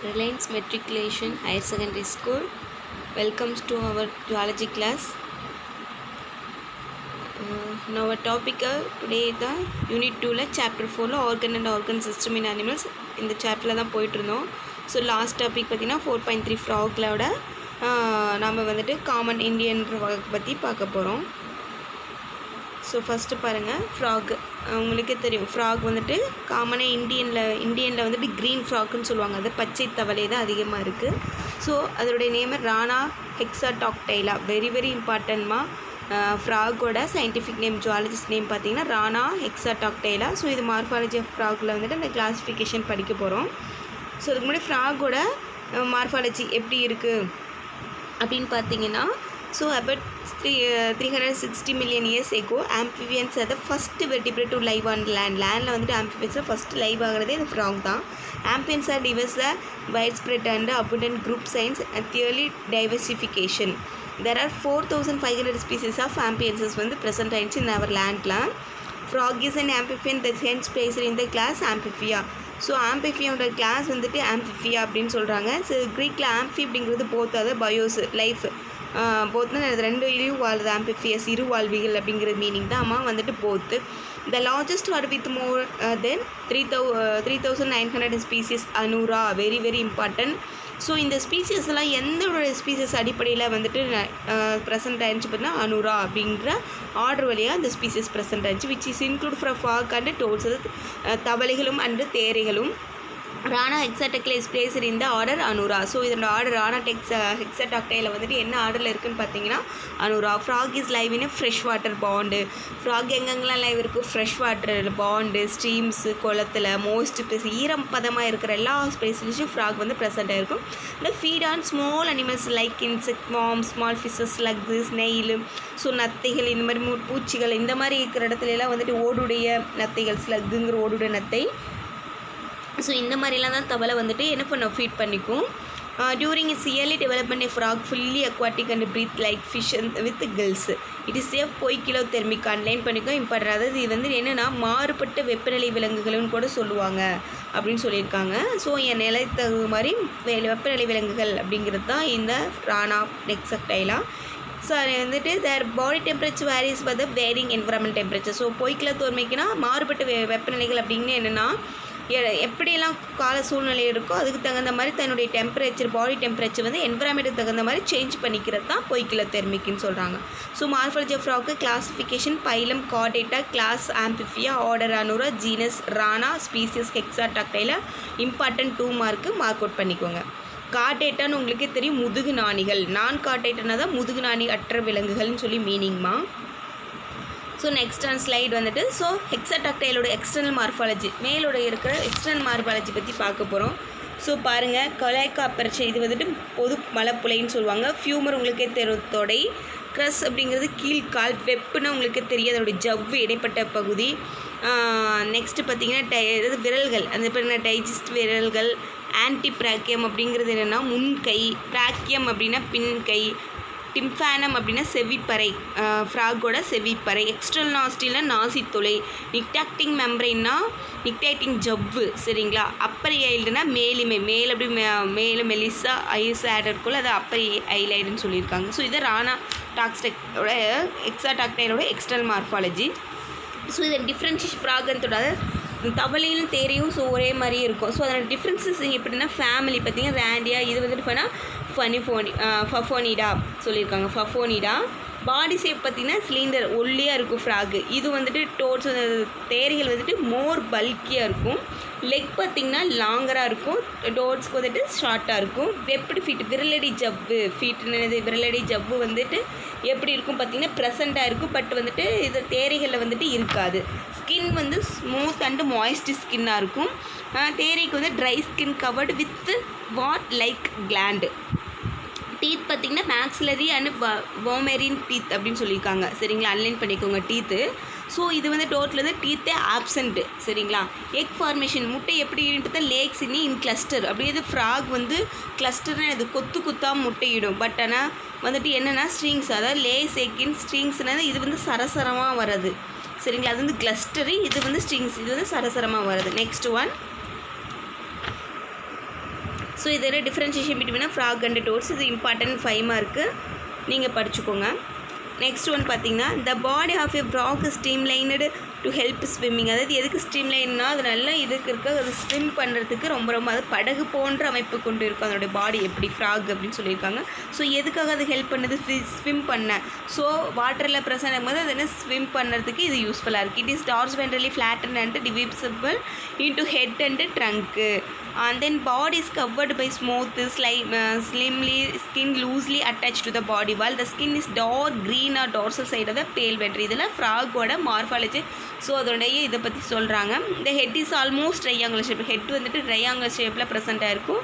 Reliance Matriculation Higher Secondary School welcomes to our geology class. Now our topic today the Unit 2 Chapter 4 Organ and Organ System in Animals. இந்த சாப்டரில் தான் போயிட்டுருந்தோம். So last topic பார்த்திங்கன்னா 4.3 ஃப்ராக்லோட நாம் வந்துட்டு common Indian frock பற்றி பார்க்க போகிறோம். So first பாருங்கள், ஃப்ராக் உங்களுக்கே தெரியும். ஃப்ராக் வந்துட்டு காமனாக இந்தியனில் வந்துட்டு க்ரீன் ஃப்ராக்குன்னு சொல்லுவாங்க. அது பச்சை தவளை தான் அதிகமாக இருக்குது. ஸோ அதோடைய name Rana hexadactyla. Very very இம்பார்ட்டன்ட்மா. ஃப்ராகோட சயின்டிஃபிக் நேம், ஜுவாலஜிஸ்ட் நேம் பார்த்தீங்கன்னா ரானா ஹெக்ஸாடாக்டைலா. ஸோ இது மார்ஃபாலஜி ஆஃப் ஃப்ராகில் வந்துட்டு அந்த கிளாஸிஃபிகேஷன் படிக்க போகிறோம். ஸோ அதுக்கு முன்னாடி ஃப்ராகோட மார்ஃபாலஜி எப்படி இருக்குது அப்படின்னு பார்த்தீங்கன்னா, so about 360 million years ago amphibians are the first vertebrate to live on land. Landல வந்துட்டு amphibians first live ஆகிறதே இந்த frog தான். Amphibians are diverse, widespread and abundant group science and early diversification. There are 4,500 species of amphibians வந்து present ஆயிடுச்சு in our landல. Frog is an amphibian that hence placed in the class Amphibia. So ஆம்பிஃபியோட class வந்துட்டு Amphibia அப்படின்னு சொல்கிறாங்க. So க்ரீக்கில் ஆம்பி அப்படிங்கிறது both அது Bios life போத்னா ரெண்டு இரு வாழ்து ஆம்பிஃபியஸ் இருவாழ்விகள் அப்படிங்கிற மீனிங் தான். அம்மா வந்துட்டு போத்து. The largest are with more than 3,900 species Anura. Very very important. So இந்த ஸ்பீசிஸ்லாம் எந்த ஒரு ஸ்பீசிஸ் அடிப்படையில் வந்துட்டு ப்ரெசென்ட் ஆயிடுச்சு பார்த்தீங்கன்னா அனூரா அப்படிங்கிற ஆர்டர் வழியாக அந்த ஸ்பீசிஸ் ப்ரெசென்ட் ஆயிடுச்சு. Which is include from frog and toads, தவளைகளும் அண்டு தேரைகளும். Rana hexadactyla is placed in the order Anura. So இதோட ஆர்டர் ரானா ஹெக்ஸாடாக்டைலா வந்துட்டு என்ன ஆர்டரில் இருக்குதுன்னு பார்த்தீங்கன்னா Anura. Frog is live in fresh water pond. Frog எங்கெங்கெல்லாம் லைவ் இருக்குது? ஃப்ரெஷ் வாட்டர் பாண்டு, ஸ்ட்ரீம்ஸு, குளத்தில், மோஸ்ட் பிளேஸ் ஈரம் பதமாக இருக்கிற எல்லா ஸ்பேஸ்லையும் ஃப்ராக் வந்து ப்ரெசென்ட் ஆகிருக்கும். இந்த feed on small animals like insect, worm, small fishes, slug, snail, so நத்தைகள், இந்த மாதிரி பூச்சிகள், இந்த மாதிரி இருக்கிற இடத்துலலாம் வந்துட்டு ஓடுடைய நத்தைகள், ஸ்லக்குங்கிற ஓடுடைய நத்தை. ஸோ இந்த மாதிரிலாம் தான் தவளை வந்துட்டு என்ன பண்ண ஃபீட் பண்ணிக்கும். During its early development frog fully aquatic and breathe like fish with gills. It is safe poikilothermic underline பண்ணிக்கும் இம்பார்ட்டன். அதாவது இது வந்து என்னென்னா மாறுபட்ட வெப்பநிலை விலங்குகள்னு கூட சொல்லுவாங்க அப்படின்னு சொல்லியிருக்காங்க. ஸோ என் நிலை தகுந்த மாதிரி வெப்பநிலை விலங்குகள் அப்படிங்கிறது தான் இந்த ரானா ஹெக்ஸாடாக்டைலா. ஸோ அது வந்துட்டு their body temperature varies for the varying environment temperature. So பொய்க்கிலோ தோர்மைக்குன்னா மாறுபட்ட வெப்பநிலைகள் அப்படின்னு என்னென்னா எப்படியெல்லாம் கால சூழ்நிலை இருக்கோ அதுக்கு தகுந்த மாதிரி தன்னுடைய டெம்பரேச்சர், பாடி டெம்பரேச்சர் வந்து என்விரான்மெண்ட்டுக்கு தகுந்த மாதிரி சேஞ்ச் பண்ணிக்கிறது தான் பொய்க்கிலோ தெர்மிக்னு சொல்கிறாங்க. So morphology of frog classification phylum Chordata, class Amphibia, order Anura, genus Rana, species hexadactyla. Important 2 mark mark out பண்ணிக்கோங்க. கார்டேட்டான்னு உங்களுக்கே தெரியும், முதுகு நாணிகள். நான் கார்டேட்டானா தான் முதுகு நாணி அற்ற விலங்குகள்னு சொல்லி மீனிங்மா. ஸோ நெக்ஸ்ட் ஆன் ஸ்லைட் வந்துட்டு ஸோ ஹெக்ஸாடாக்டைலோட எக்ஸ்டர்னல் மார்ஃபாலஜி, மேலோட இருக்கிற எக்ஸ்டர்னல் மார்ஃபாலஜி பற்றி பார்க்க போகிறோம். ஸோ பாருங்கள், கொலைக்கா பரிச்சை, இது வந்துட்டு பொது மலைப்புலைன்னு சொல்லுவாங்க. ஃபியூமர் உங்களுக்கே தொடை. க்ரஸ் அப்படிங்கிறது கீழ்கால். வெப்புன்னா உங்களுக்கே தெரியும் அதோடைய ஜவ்வு இடைப்பட்ட பகுதி. நெக்ஸ்ட்டு பார்த்திங்கன்னா விரல்கள், அந்த இப்போ டைஜஸ்ட் விரல்கள். ஆன்டி பிராக்கியம் அப்படிங்கிறது என்னென்னா முன்கை. பிராக்கியம் அப்படின்னா பின்கை. டிம்ஃபானம் அப்படின்னா செவிப்பறை, ஃப்ராகோட செவிப்பறை. எக்ஸ்டர்னல் நாஸ்டில்னா நாசித்துளை. நிக்டாக்டிங் மெம்பரைன்னா நிக்டாக்டிங் ஜவ்வு, சரிங்களா. அப்பர் ஐல்டுனா மேலிமை, மேல் அப்படி மேலே மெலிசா ஐஸ் ஆட் இருக்குள்ள அது அப்பர் ஐலைடுன்னு சொல்லியிருக்காங்க. ஸோ இது ரானா டாக்ஸ்டோட ஹெக்ஸாடாக்டைலோட எக்ஸ்டர்னல் மார்ஃபாலஜி. ஸோ இதை டிஃப்ரென்ஷியேஷன் ஃப்ராகத்தோட தவளையும் தேரையும் ஸோ ஒரே மாதிரியே இருக்கும். ஸோ அதோட டிஃப்ரென்சஸ் எப்படின்னா ஃபேமிலி பார்த்திங்கன்னா ரேண்டியா, இது வந்துட்டு ஃபஃபோனிடா சொல்லியிருக்காங்க. ஃபஃபோனிடா. பாடி ஷேப் பார்த்திங்கன்னா சிலிண்டர் ஒல்லியாக இருக்கும் ஃப்ராகு. இது வந்துட்டு டோட்ஸ் தேரைகள் வந்துட்டு மோர் பல்கியாக இருக்கும். லெக் பார்த்திங்கன்னா லாங்கராக இருக்கும். டோட்ஸ்க்கு வந்துட்டு ஷார்ட்டாக இருக்கும். எப்படி ஃபீட், விரலடி ஜவ்வு, ஃபீட்டுன்னு விரலடி ஜவ்வு வந்துட்டு எப்படி இருக்கும் பார்த்திங்கன்னா ப்ரெசண்ட்டாக இருக்கும். பட் வந்துட்டு இது தேரைகளில் வந்துட்டு இருக்காது. ஸ்கின் வந்து ஸ்மூத் அண்டு மாய்ஸ்ட் ஸ்கின்னாக இருக்கும். தேரைக்கு வந்து dry skin covered with what like gland. Teeth பார்த்திங்கன்னா மேக்ஸிலரி அண்ட் வோமெரின் டீத் அப்படின்னு சொல்லியிருக்காங்க, சரிங்களா. அன்லைன் பண்ணிக்கோங்க டீத்து. ஸோ இது வந்து டோட்டல் வந்து டீத்தே ஆப்சண்ட்டு, சரிங்களா. எக் ஃபார்மேஷன், முட்டை எப்படி தான் லேக்ஸ் இன் கிளஸ்டர். அப்படியே இது ஃப்ராக் வந்து கிளஸ்டர்னு இது கொத்து கொத்தாக முட்டையிடும். பட் ஆனால் வந்துட்டு என்னென்னா ஸ்ட்ரிங்ஸ், அதாவது லேஸ் எக்கின் ஸ்ட்ரிங்ஸ்னால் இது வந்து சரசரமாக வர்றது, சரிங்களா. அது வந்து கிளஸ்டரு, இது வந்து ஸ்ட்ரிங்ஸ், இது வந்து சரசரமாக வருது. நெக்ஸ்ட் ஒன் ஸோ இதோட differentiation between frog and toads இது இம்பார்ட்டன்ட் 5 மார்க்கு நீங்கள் படிச்சுக்கோங்க. நெக்ஸ்ட் ஒன் பார்த்தீங்கன்னா the body of a frog streamlined to help swimming. அதாவது எதுக்கு ஸ்ட்ரீம்லைன்னா அது நல்லா இதுக்கு இருக்க அது ஸ்விம் பண்ணுறதுக்கு ரொம்ப அது படகு போன்ற அமைப்பு கொண்டு இருக்கும் அதோடைய பாடி எப்படி ஃப்ராக் அப்படின்னு சொல்லியிருக்காங்க. ஸோ எதுக்காக அது ஹெல்ப் பண்ணுது ஸ்விம் பண்ண. ஸோ வாட்டரில் ப்ரெசன்ட் ஆகும்போது அது என்ன ஸ்விம் பண்ணுறதுக்கு இது யூஸ்ஃபுல்லாக இருக்குது. It is dorsoventrally flatten and divisible into head and trunk. And then body is covered by smooth, slimly skin loosely attached to the body, while the skin is dark green or dorsal side of the pale ventral. இதெல்லாம் ஃப்ராகோட morphology. So அதோடைய இதை பற்றி சொல்கிறாங்க. இந்த head is almost triangular shape. Head வந்துட்டு triangular ஷேப்பில் ப்ரெசென்ட்டாக இருக்கும்.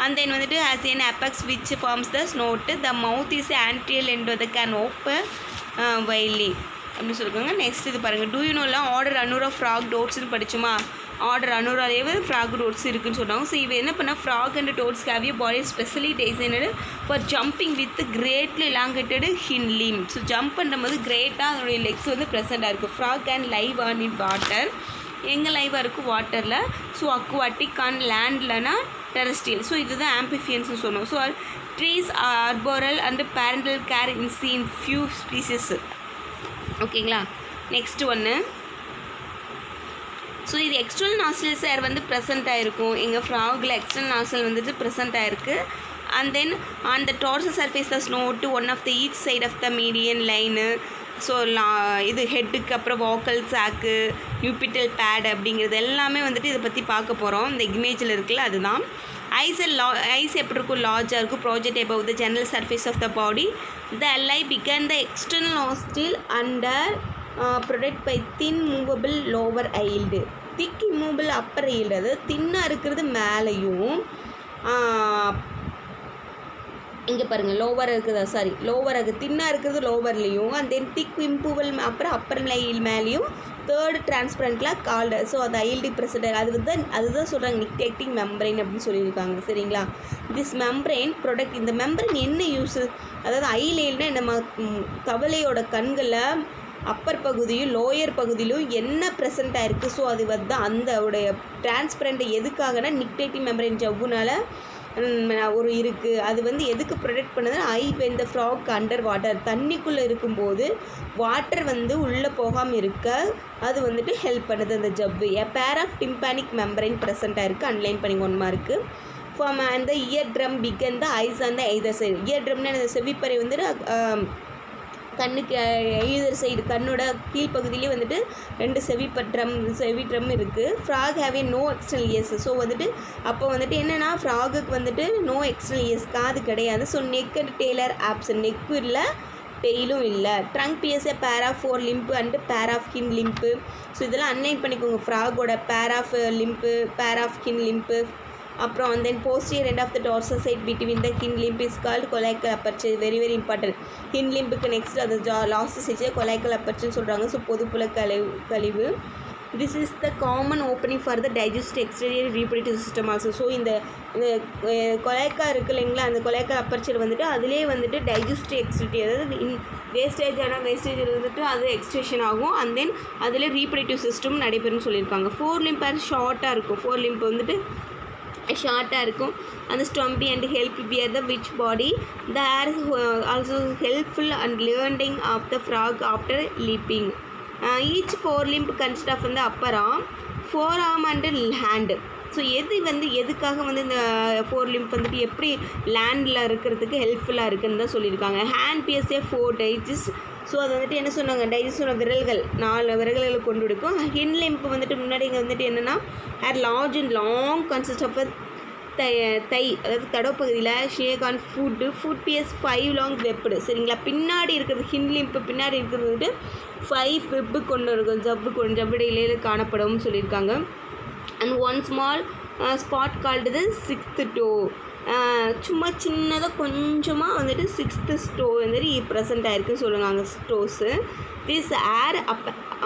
அண்ட் தென் வந்துட்டு as an apex which forms the snout. The mouth is anterior end the can open widely அப்படின்னு சொல்லியிருக்காங்க. நெக்ஸ்ட் இது பாருங்கள். டூ யூ நோலாம் ஆர்டர் அனூரா ஃப்ராக் டோட்ஸ்னு படிச்சுமா? ஆர்டர் அனூராலேயே ஃப்ராக் டோட்ஸ் இருக்குன்னு சொன்னாங்க. ஸோ இவ என்ன பண்ணால் frog and toads have you body specially designed for jumping with greatly எலாங்கேட்டடு hind limb. So jump பண்ணும்போது கிரேட்டாக அதனுடைய லெக்ஸ் வந்து ப்ரெசென்ட்டாக இருக்கும். Frog and live on in water. எங்கே லைவாக இருக்கும்? வாட்டரில். ஸோ அக்வாட்டிக் ஆன் லேண்ட்லனா டெரஸ்ட்ரியல். ஸோ இதுதான் ஆம்பிஃபியன்ஸ்னு சொன்னோம். So trees arboreal and parental care in few species. ஓகேங்களா? நெக்ஸ்ட் ஒன்று. ஸோ இது எக்ஸ்டர்னல் நாஸ்ட்ரல்ஸ் ஏர் வந்து ப்ரெசென்ட் ஆகிருக்கும். எங்கள் ஃப்ராகில் எக்ஸ்டர்னல் நாஸ்ட்ரல் வந்துட்டு ப்ரெசென்ட் ஆகிருக்கு. And then on the dorsal surface the snow to one of the each side of the median line. So இது ஹெட்டுக்கு அப்புறம் வாக்கல் சாக்கு நியூபிட்டல் பேட் அப்படிங்கிறது எல்லாமே வந்துட்டு இதை பற்றி பார்க்க போகிறோம். இந்த இமேஜில் இருக்குல்ல அதுதான். ஐஸ் எப்படி இருக்கும்? லார்ஜாக இருக்கும். Project above the general surface of the body. The alli began the external nostril under protected by thin movable lower eyelid. Thick immovable Appar yield. அதாவது தின்னாக இருக்கிறது மேலேயும் இங்கே பாருங்கள் லோவர் இருக்குதா லோவர் இருக்குது. தின்னாக இருக்கிறது லோவர்லேயும் அண்ட் தென் திக் இம்பூவல் அப்புறம் அப்பர் லைல் மேலேயும் தேர்டு டிரான்ஸ்பரண்ட்டில் கால்டு. ஸோ அது ஐல்டி ப்ரெசன்ட் அதுதான் சொல்கிறாங்க நிக்டேட்டிங் மெம்பரைன் அப்படின்னு சொல்லியிருக்காங்க. சரிங்களா? This membrane product. இந்த மெம்பரைன் என்ன யூஸு? அதாவது ஐலைல்னா நம்ம தவளையோட கண்களில் அப்பர் பகுதியும் லோயர் பகுதியிலும் என்ன ப்ரெசென்ட்டாக இருக்குது. ஸோ அது வந்து அந்த உடைய டிரான்ஸ்பரண்ட் எதுக்காகனா நிக்டேட்டிங் மெம்பரைன் ஜவ்வுனால் ஒரு இருக்குது. அது வந்து எதுக்கு ப்ரொடெக்ட் பண்ணுதுன்னா இந்த ஃப்ராக் அண்டர் வாட்டர் தண்ணிக்குள்ளே இருக்கும்போது வாட்டர் வந்து உள்ளே போகாமல் இருக்க அது வந்துட்டு ஹெல்ப் பண்ணுது அந்த ஜவ்வு. எ பேர் ஆஃப் டிம்பானிக் மெம்பரைன் ப்ரெசென்ட்டாக இருக்குது. அன்லைன் பண்ணி 1 மார்க்கு. ஃபார்ம் அந்த இயர் ட்ரம் பிகன் த ஐஸ் அந்த ஐதர் சைடு. இயர் ட்ரம்னா அந்த செவிப்பறை வந்துட்டு கண்ணுக்கு ஐதர் சைடு கண்ணோட கீழ்ப்பகுதியிலே வந்துட்டு 2 செவி ட்ரம் இருக்குது. Frog have a no external ears. So வந்துட்டு அப்போ வந்துட்டு என்னென்னா ஃப்ராகுக்கு வந்துட்டு நோ எக்ஸ்டர்னல் இயர்ஸ் காது கிடையாது. So neck and tail are absent. நெக்கும் இல்லை டெய்லும் இல்லை. Trunk bears a pair of 4 limb and pair of hind limb. So இதெல்லாம் அன்லைன் பண்ணிக்கோங்க. ஃப்ராகோட பேர் ஆஃப் லிம்பு பேர் ஆஃப் ஹின் லிம்பு. அப்புறம் then posterior end of the dorsal side between the hind limb is called collateral aperture. Very very important. Hind லிம்புக்கு next அது last stage collateral aperture சொல்கிறாங்க. So பொதுப்புல கழிவு. This is the common opening for the digest exterior reproductive system also. So இந்த கொலைக்கா இருக்குது இல்லைங்களா? அந்த கொலைக்கா அப்பர்ச்சர் வந்துட்டு அதிலே வந்துட்டு டைஜஸ்ட் எக்ஸ்டிரிட்டி அதாவது வேஸ்டேஜ் வந்துட்டு அது எக்ஸ்டென்ஷன் ஆகும். அண்ட் தென் அதில் ரீப்ரொடக்டிவ் சிஸ்டம் நடைபெறும்னு சொல்லியிருக்காங்க. 4 limb பேர் ஷார்ட்டாக இருக்கும். 4 limb வந்துட்டு ஷார்ட்டாக இருக்கும். அந்த stumpy and help bear the which body the air also helpful and learning of the frog after leaping. Each 4 limb consist of வந்து upper arm, 4 arm and hand. So எதுக்காக வந்து இந்த 4 limb வந்துட்டு எப்படி லேண்டில் இருக்கிறதுக்கு ஹெல்ப்ஃபுல்லாக இருக்குதுன்னு தான் சொல்லியிருக்காங்க. Hand PSA 4 digest. ஸோ அது வந்துட்டு என்ன சொன்னாங்க? டைஜஸ்டோட விரல்கள் 4 விரல்களை கொண்டு இருக்கும். ஹிண்ட் லிம்ப் வந்துட்டு முன்னாடி இங்கே வந்துட்டு என்னென்னா hair large and long consist of thigh அதாவது தடப்பகுதியில் ஷேக் ஆன் ஃபுட் பிஎஸ் 5 லாங் வெப்புடு. சரிங்களா? பின்னாடி இருக்கிறது ஹிண்ட் லிம்ப்பு பின்னாடி இருக்கிறது வந்துட்டு 5 வெப்பு கொண்டு இருக்கும். ஜவ்விடையிலே காணப்படும் சொல்லியிருக்காங்க. And 1 small spot called the 6th toe. சும்மா சின்னதாக கொஞ்சமாக வந்துட்டு 6th toe வந்துட்டு ப்ரெசென்ட் ஆகிருக்குன்னு சொல்லுவாங்க ஸ்டோஸு. This are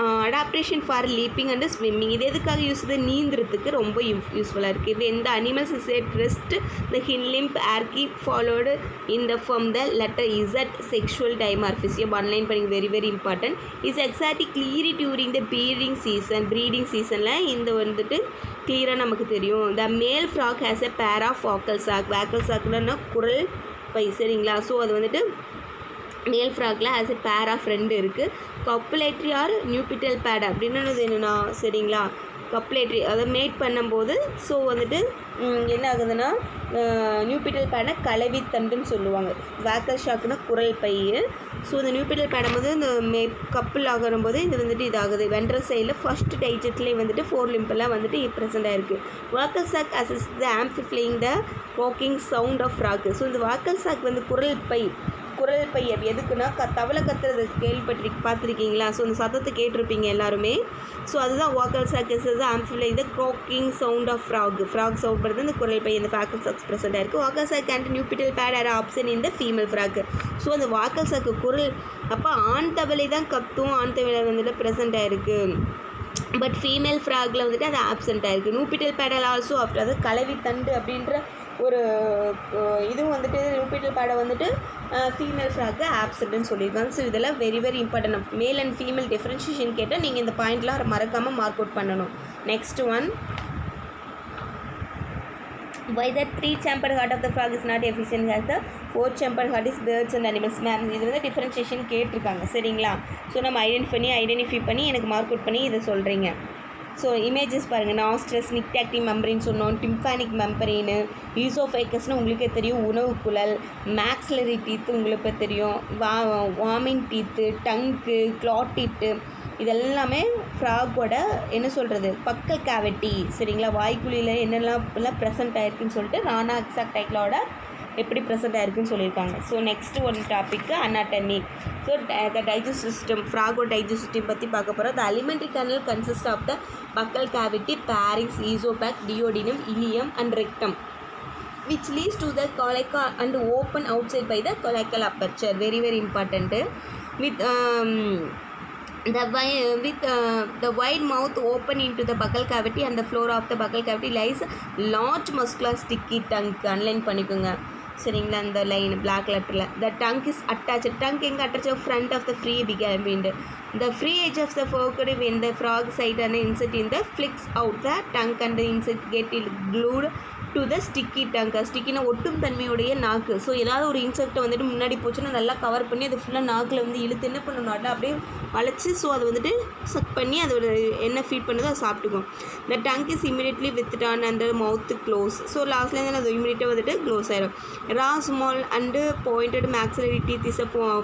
adaptation for leaping and swimming. இது எதுக்காக யூஸ் நீந்துறதுக்கு ரொம்ப யூஸ்ஃபுல்லாக இருக்குது. இது எந்த animals is at rest the hind limb ஆர்கி followed in the from the letter Z sexual dimorphism underline பண்ணி very very important. Is exactly clearly during the breeding சீசனில் இந்த வந்துட்டு கிளியராக நமக்கு தெரியும். த மேல் frock has a pair of vocal sac. Vocal சாக்னா குரல் பை, சரிங்களா. ஸோ அது வந்துட்டு மேல் fragile as a pair of ரெண்டு இருக்குது. கப்புலேட்ரி ஆர் நியூபிட்டல் பேட் அப்படின்னு என்னென்னா, சரிங்களா, கப்புலேட்ரி அதை மேட் பண்ணும்போது ஸோ வந்துட்டு என்ன ஆகுதுன்னா நியூபிட்டல் பேடை கலவித்தண்டுன்னு சொல்லுவாங்க. வேக்கல் ஷாக்குனா குரல் பை. ஸோ இந்த நியூபிட்டல் பேடும் போது இந்த கப்பிள் ஆகும்போது இது வந்துட்டு இதாகுது. வென்ட்ரல் சைடில் ஃபஸ்ட்டு டைஜெட்லேயே வந்துட்டு 4 லிம்பெல்லாம் வந்துட்டு ப்ரெசென்ட் ஆகிருக்கு. Vocal sac assist the amplifying the walking sound of frog. So இந்த வாக்கல் சாக் வந்து குரல் பை அப்படி எதுக்குன்னா தவளை கத்துறது பார்த்துருக்கீங்களா? ஸோ அந்த சத்தத்தை கேட்டிருப்பீங்க எல்லாருமே. ஸோ அதுதான் vocal sac is amplify the croaking sound of frog sound பண்ணுறது இந்த குரல் பை இந்த வாக்கல் சாக்ஸ் ப்ரெசென்ட் ஆயிருக்கு. Vocal sac and nuptial pad are absent in the female frog. So அந்த வாக்கல் சாக்கு குரல் அப்போ ஆண் தவளை தான் கத்தும், ஆண் தவளை வந்துட்டு ப்ரெசென்ட் ஆயிருக்கு. பட் ஃபீமேல் ஃப்ராகில் வந்துட்டு அது ஆப்சென்ட் ஆகிருக்கு. நியூபிட்டல் பேடல் ஆல்சோ ஆஃப்டர் அது கலவி தண்டு அப்படின்ற ஒரு இதுவும் வந்துட்டு நியூபிட்டல் பேடை வந்துட்டு ஃபீமேல் ஃப்ராக்கு ஆப்சென்ட்னு சொல்லியிருக்காங்க. ஸோ இதெல்லாம் very very important. Male and female differentiation கேட்டால் நீங்கள் இந்த பாயிண்ட்லாம் மறக்காமல் மார்க் அவுட் பண்ணணும். Next one, why the 3-chambered heart of the frog is not efficient as the 4-chambered heart is birds and animals. Ma'am இது வந்து differentiation கேட்டிருக்காங்க, சரிங்களா. So நம்ம ஐடென்டிஃபை பண்ணி எனக்கு மார்க் அவுட் பண்ணி இதை சொல்கிறீங்க. ஸோ இமேஜஸ் பாருங்கள். நாஸ்ட்ரஸ், நிக்டாக்டி மெம்பரின்னு சொன்னோம், டிம்பானிக் மெம்பரின்னு, ஈசோஃபேக்கஸ்னு உங்களுக்கே தெரியும், உணவு குழல், மேக்ஸிலரி டீத்து உங்களுக்கு தெரியும், வார்மிங் டீத்து, டங்கு, கிளாட்டிட்டு, இதெல்லாமே ஃப்ராகோட என்ன சொல்கிறது பக்கல் கேவிட்டி, சரிங்களா. வாய்க்குழியில் என்னெல்லாம் ப்ரெசென்ட் ஆகிருக்குன்னு சொல்லிட்டு ரானா எக்ஸாக்ட் டைக்லோட எப்படி ப்ரெசென்ட் ஆகிருக்குன்னு சொல்லியிருக்காங்க. So next one topic anatomy. So the digest system, ஃப்ராகோ டைஜஸ்ட் சிஸ்டம் பற்றி பார்க்க போகிறோம். The alimentary canal consist of the buccal cavity, pharynx, oesophagus, duodenum, ileum and rectum which leads to the coleca and open outside by the colecal aperture. Very very important. With the wide mouth open into the buccal cavity and the floor of the buccal cavity lies large muscular sticky tongue. Underline பண்ணிக்கோங்க, சரிங்களா. அந்த line black லெட்டரில் the tongue is attach. Tongue எங்கே attach? Front of the free behind the free edge of the forked when the frog side and insert in the flicks out the tongue and the insert get glued to the sticky tongue. ஸ்டிக்கினா ஒட்டும் தன்மையுடைய நாக்கு. So ஏதாவது ஒரு இன்செக்டை வந்துட்டு முன்னாடி போச்சுன்னா நல்லா கவர் பண்ணி அது ஃபுல்லாக நாக்கில் வந்து இழுத்து என்ன பண்ணணும் அப்படியே வளைச்சி ஸோ அதை வந்துட்டு சக் பண்ணி அதோட என்ன ஃபீட் பண்ணுதோ அதை சாப்பிட்டுக்கும். The tongue is immediately withdrawn and mouth close. So லாஸ்ட்லேருந்து அது இமீடியட்டாக வந்துட்டு க்ளோஸ் ஆயிடும். Row small and pointed maxillary teeth is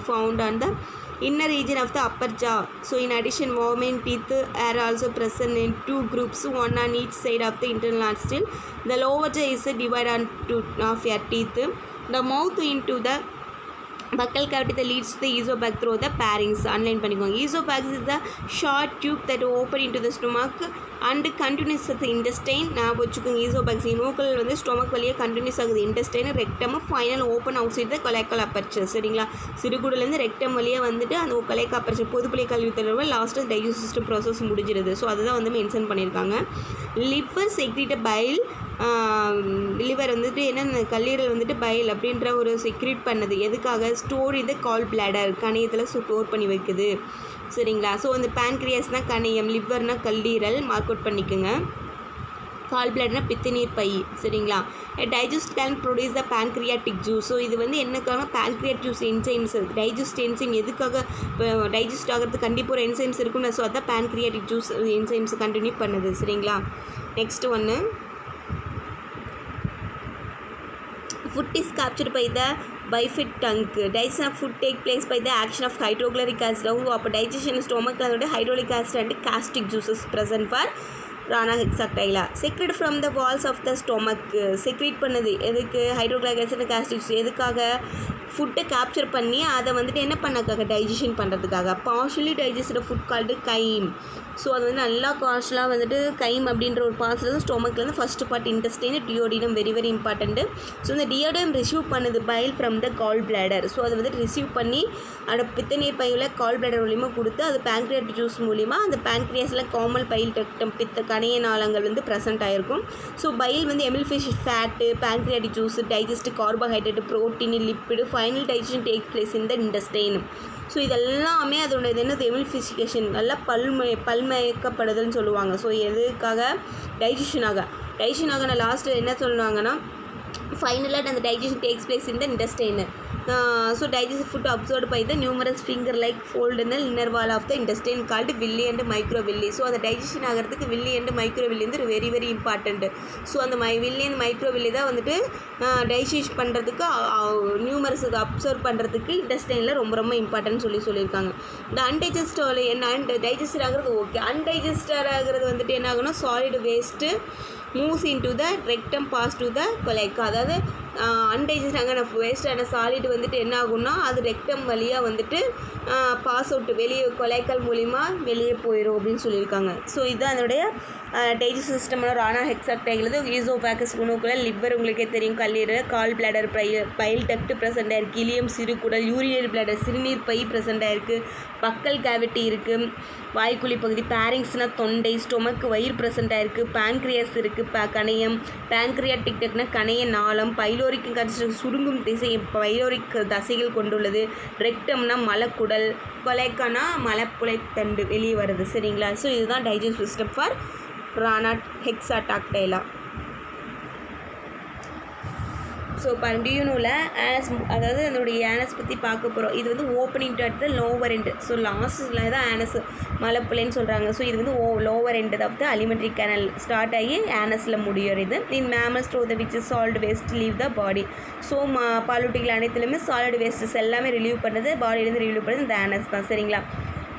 found on the inner region of the upper jaw. So in addition, warming teeth are also present in 2 groups, one on each side of the internal nostril. The lower jaw is divided into of your teeth. The mouth into the buccal cavity that leads to the esophagus through the pharynx. Online பண்ணிக்கோங்க. Esophagus is the short tube that open into the stomach and continues with the intestine. நான் வச்சுக்கோங்க esophagus நோக்கல் வந்து stomach வழியாக continues ஆகுது. Intestine, rectum, final open outside the cloacal aperture, சரிங்களா. சிறுகுடலேருந்து rectum வழியாக வந்துட்டு அந்த கொலைக்கல் அப்பர்ச்சர் பொதுப்பள்ளி கல்வி தலைவர் லாஸ்ட்டு டைஜஸ்ட் சிஸ்டம் ப்ராசஸ் முடிஞ்சிருது. ஸோ அதுதான் வந்து மென்ஷன் பண்ணியிருக்காங்க. Liver secrete file. லிவர் வந்துட்டு என்ன கல்லீரல் வந்துட்டு பைல் அப்படின்ற ஒரு செக்ரீட் பண்ணது எதுக்காக? ஸ்டோர் இது கால் பிளாடர், கணையத்தில் ஸ்டோர் பண்ணி வைக்குது, சரிங்களா. ஸோ அந்த பேன்க்ரியாஸ்னால் கணையம், லிவர்னா கல்லீரல் மார்க் அவுட் பண்ணிக்கோங்க. கால் பிளாடர்னா பித்தநீர் பை, சரிங்களா. Digest can produce the pancreatic juice. So இது வந்து என்னக்காக பேன்க்ரியாட் ஜூஸ் என்சைம்ஸ், டைஜஸ்ட் என்சைம் எதுக்காக டைஜஸ்ட் ஆகிறதுக்கு கண்டிப்பாக ஒரு என்சைம்ஸ் இருக்குன்னு. ஸோ அதான் பேன்க்ரியாட்டிக் ஜூஸ் என்சைம்ஸ் கண்டினியூ பண்ணுது, சரிங்களா. நெக்ஸ்ட் ஒன்று, food is captured by the bifid tongue. Digestion of food take place by the action of hydrochloric acid. அப்போ digestion stomach அதோட hydrochloric acid and gastric juices present for Rana hexadactyla. Secrete from the walls of the stomach. Secrete பண்ணுது எதுக்கு? Hydrochloric acid gastrics. எதுக்காக? ஃபுட்டை capture பண்ணி அதை வந்துட்டு என்ன பண்ணக்காக? டைஜஷன் பண்ணுறதுக்காக. Partially digested food called chyme. So அது வந்து நல்லா காஸ்ட்லாக வந்துட்டு கைம் அப்படின்ற ஒரு பார்ட்ஸ்லேருந்து ஸ்டொமக்லேருந்து first part intestine, duodenum very very important. So இந்த டியோடினம் ரிசீவ் பண்ணுது bile from the gall bladder. So அதை வந்துட்டு ரிசீவ் பண்ணி அதோட பித்தநீர் பையில் கால் பிளாடர் மூலிமா கொடுத்து அது பேங்க்ரியாட்டிக் ஜூஸ் மூலிமா அந்த பேங்க்ரியாஸில் காமல் பைல் டெக்டம் பித்த கணைய நாளங்கள் வந்து ப்ரெசென்ட் ஆகிருக்கும். ஸோ பைல் வந்து emulsifies fat, pancreatic juice, digest carbohydrate, protein, lipid, final digestion take place in the intestine. So இதெல்லாமே அதோட இது என்னது? எமில்ஃபிகேஷன், நல்லா பல்மயக்கப்படுதல்னு சொல்லுவாங்க. ஸோ எதுக்காக? டைஜஷனாக. நான் லாஸ்ட்டு என்ன சொல்லுவாங்கன்னா ஃபைனலாக அந்த digestion takes place in the intestine. So digest food absorbed by the numerous finger like fold in the inner wall of the intestine called villi and micro villi. So அந்த digestion ஆகிறதுக்கு villi and micro வில்லி வந்து very very important. So அந்த வில்லி and micro வில்லி தான் வந்துட்டு digest பண்ணுறதுக்கு நியூமரஸுக்கு observe பண்ணுறதுக்கு இன்டெஸ்டைனில் ரொம்ப ரொம்ப இம்பார்ட்டன்ட் சொல்லியிருக்காங்க. இந்த அன்டைஜஸ்டோட என்ன டைஜஸ்டட் ஆகிறது ஓகே. அன்டைஜஸ்டட் ஆகிறது வந்துட்டு என்ன ஆகுனா solid waste moves into the rectum pass to the cloaca. அதாவது அன்டைஜஸ்ட் ஆகிற வேஸ்டான சாலிட் வந்துட்டு என்ன ஆகும்னா அது ரெக்டம் வழியாக வந்துட்டு பாஸ் அவுட் வெளியே கொலைக்கால் மூலிமா வெளியே போயிடும் அப்படின்னு சொல்லியிருக்காங்க. ஸோ இதுதான் அதனுடைய டைஜஸ்ட் சிஸ்டமோட ரானா ஹெக்ஸாக்டைகிறது. ஈசோஃபேகஸ், உணவுக்குழல், லிவர் உங்களுக்கே தெரியும், கல்லீரல், gall bladder, file duct present ஆயிருக்கு, இலியம் சிறுகுடல், யூரினரி பிளாடர் சிறுநீர் பை ப்ரெசென்ட் ஆயிருக்கு, பக்கல் கேவிட்டி இருக்குது, வாய்க்குழி பகுதி, பேரிங்ஸ்னால் தொண்டை, ஸ்டொமக் வயிறு ப்ரெசென்ட் ஆயிருக்கு, பேங்க்ரியாஸ் இருக்குது, கணையம், பேங்க்ரியாட்டிக் டக்னா கணைய நாளம், பைலோரிக் சுருங்கும் திசை பைலோரிக் தசைகள் கொண்டுள்ளது, ரெக்டம்னா மலக்குடல், கொலைக்கானா மலப்புழைத்தண்டு வெளியே வருது. சரிங்களா? ஸோ இதுதான் digest system for Rana hexadactyla. So டியூனோவில் ஆனஸ், அதாவது அதனுடைய ஆனஸ் பற்றி பார்க்க போகிறோம். இது வந்து opening to at the lower end. So லாஸ்ட்டில் தான் ஆனஸ் மலப்புலைன்னு சொல்கிறாங்க. ஸோ இது வந்து lower end of the alimentary canal start ஆகி ஆனஸில் முடியுது. In mammals through the which solid waste leave the body. So பாலூட்டிகள் அனைத்துலையுமே சாலிட் வேஸ்ட்ஸ் எல்லாமே ரிலீவ் பண்ணுறது, பாடியிலேருந்து ரிலீவ் பண்ணுறது இந்த ஆனஸ் தான். சரிங்களா?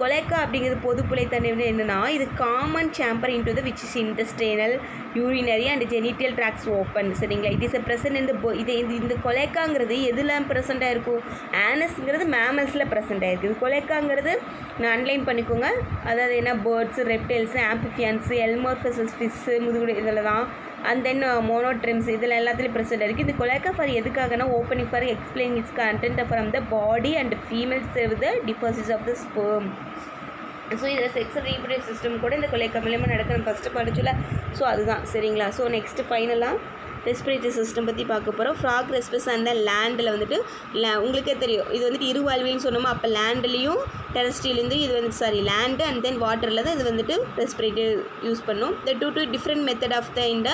கொலைக்கா அப்படிங்கிறது பொதுப்புலை தண்ணீர் என்னென்னா இது common chamber into the which is intestinal, urinary and genital tracts open. சரிங்களா? இட் இஸ் எ ப்ரெசன்ட் இந்த கொலைக்காங்கிறது எதில் ப்ரெசென்ட் ஆகிருக்கும்? ஆனஸ்ங்கிறது மேமல்ஸில் ப்ரெசென்ட் ஆகிருக்கு. கொலைக்காங்கிறது நான் அன்லைன் பண்ணிக்கோங்க. அதாவது என்ன? பேர்ட்ஸு, ரெப்டைல்ஸு, ஆம்பிஃபியன்ஸு, எல்மோர்ஃபஸஸ், ஃபிஷ்ஷு, முதுகுடு இதில் தான். அண்ட் தென் மோனோட்ரிம்ஸ் இதில் எல்லாத்துலேயும் ப்ரெசென்ட் இருக்குது. இது கொலைக்கா ஃபார் எதுக்காகனா opening for explain its content from the body and females with the deposits of the sperm. So இதில் செக்ஸுவல் ரீப்ரொடக்டிவ் சிஸ்டம் கூட இந்த கொலைக்கா மூலமாக நடக்கணும் ஃபஸ்ட்டு படிச்சுல. ஸோ அதுதான். சரிங்களா? ஸோ நெக்ஸ்ட்டு ஃபைனலாக ரெஸ்பிரேட்டரி சிஸ்டம் பற்றி பார்க்க போகிறோம். ஃப்ராக் ரெஸ்பிரஸ் அந்த லேண்டில் வந்துட்டு உங்களுக்கே தெரியும் இது வந்துட்டு இருவாழ்வின்னு சொன்னோமா, அப்போ லேண்ட்லேயும் டெரஸ்ட்ரியிலேருந்து இது வந்து லேண்டு அண்ட் தென் வாட்டரில் தான் இது வந்துட்டு ரெஸ்பிரேட்டரி யூஸ் பண்ணும். The two different method of the இந்த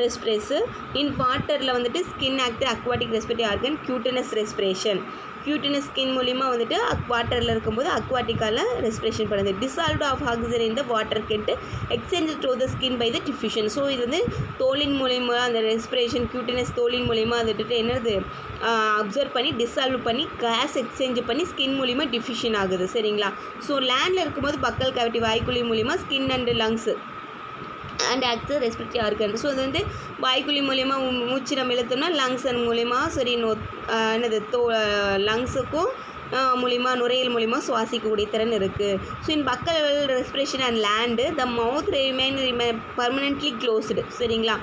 ரெஸ்பிரேஸு. இன் வாட்டரில் வந்துட்டு skin act as aquatic respiratory organ, cutaneous respiration. Cutaneous skin மூலிமா வந்துட்டு வாட்டரில் இருக்கும்போது அக்வாட்டிக்கால் ரெஸ்பிரேஷன் பண்ணுது. டிசால்வ்டு ஆஃப் ஆக்சிஜன் இந்த water get exchange through the skin by the diffusion. So இது வந்து தோலின் மூலிமா அந்த ரெஸ்பிரேஷன் கியூட்டினஸ் தோலின் மூலிமா வந்துட்டு என்னது அப்சர்வ் பண்ணி டிசால்வ் பண்ணி கேஸ் எக்ஸ்சேஞ்ச் பண்ணி ஸ்கின் மூலிமா டிஃப்யூஷன் ஆகுது. சரிங்களா? ஸோ லேண்டில் இருக்கும்போது பக்கல் கேவிட்டி வாய்க்குழி மூலிமா skin and lungs and actor respiratory organ. So அது வந்து வாய்க்குழி மூலிமா மூச்சு நம்ம இழுத்தோம்னா லங்ஸ் மூலிமா சரி என்னது லங்ஸுக்கும் மூலிமா நுரையீரல் மூலிமா சுவாசிக்கக்கூடிய திறன் இருக்குது. So in buccal respiration and land the mouth remain permanently closed. சரிங்களா?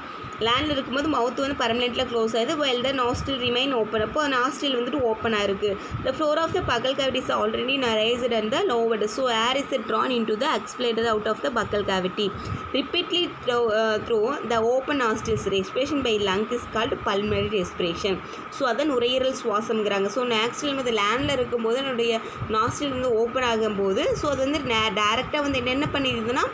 லேண்டில் இருக்கும்போது மவுத் வந்து பர்மனெண்ட்டில் க்ளோஸ் ஆகுது. Well the nostril remain open. அப்போ நாஸ்ட்ரில் வந்துட்டு ஓப்பன் ஆகிருக்கு. The floor of the buccal cavity is already raised and the lowered. So air is drawn into the expelled out of the buccal cavity repeatedly through the open nostrils. Respiration by lung is called pulmonary respiration. So அதான் நுரையீரல் சுவாசம்ங்கிறாங்க. So nostril வந்து லேண்டில் இருக்கும்போது என்னுடைய nostril வந்து open ஆகும்போது so அது வந்து டேரெக்டாக வந்து என்ன பண்ணிடுதுன்னா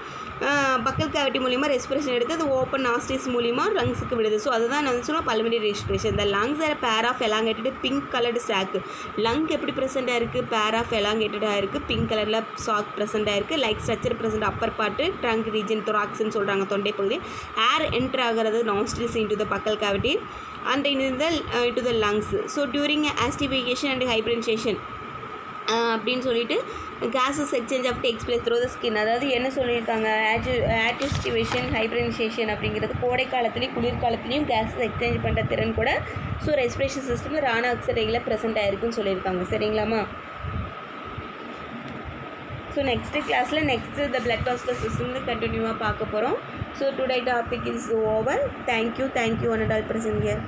பக்கல் கேவிட்டி மூலிமா ரெஸ்பிரேஷன் எடுத்து அது ஓப்பன் நாஸ்ட்ரில்ஸ் மூலிமா லங்ஸுக்கு விடுது. ஸோ அதுதான் நான் சொன்னால் பல்மனரி ரெஸ்பிரேஷன். இந்த lungs are pair of elongated pink coloured sac. Lung எப்படி ப்ரெசென்ட் ஆயிருக்கு? பேர் ஆஃப் எலாங்கேட்டடாக இருக்குது, பிங்க் கலரில் சாக் ப்ரெசென்ட் ஆயிருக்கு. Like structure present upper part trunk region தொராக்ஸ்ன்னு சொல்கிறாங்க, தொண்டை பகுதி. ஏர் என்ட்ரு ஆகிறது nostrils into the buccal cavity and into the lungs. So during aestivation and hibernation அப்படின்னு சொல்லிட்டு gases exchange of takes place through the skin. அதாவது என்ன சொல்லியிருக்காங்க, ஆக்டிவேஷன் ஹைப்ரனைசேஷன் அப்படிங்கிறது கோடை காலத்துலேயும் குளிர்காலத்துலேயும் கேஸஸ் எக்ஸ்சேஞ்ச் பண்ணுற திறன் கூட ஸோ ரெஸ்பிரேஷன் சிஸ்டமில் ராணா ஆக்சைடில் ப்ரெசென்ட் ஆகிருக்குன்னு சொல்லியிருக்காங்க. சரிங்களாம்மா? ஸோ நெக்ஸ்ட்டு கிளாஸில் நெக்ஸ்ட்டு த பிளட் வாஸ்கர் சிஸ்டம் கண்டினியூவாக பார்க்க போகிறோம். So today topic is over. Thank you one and all present here.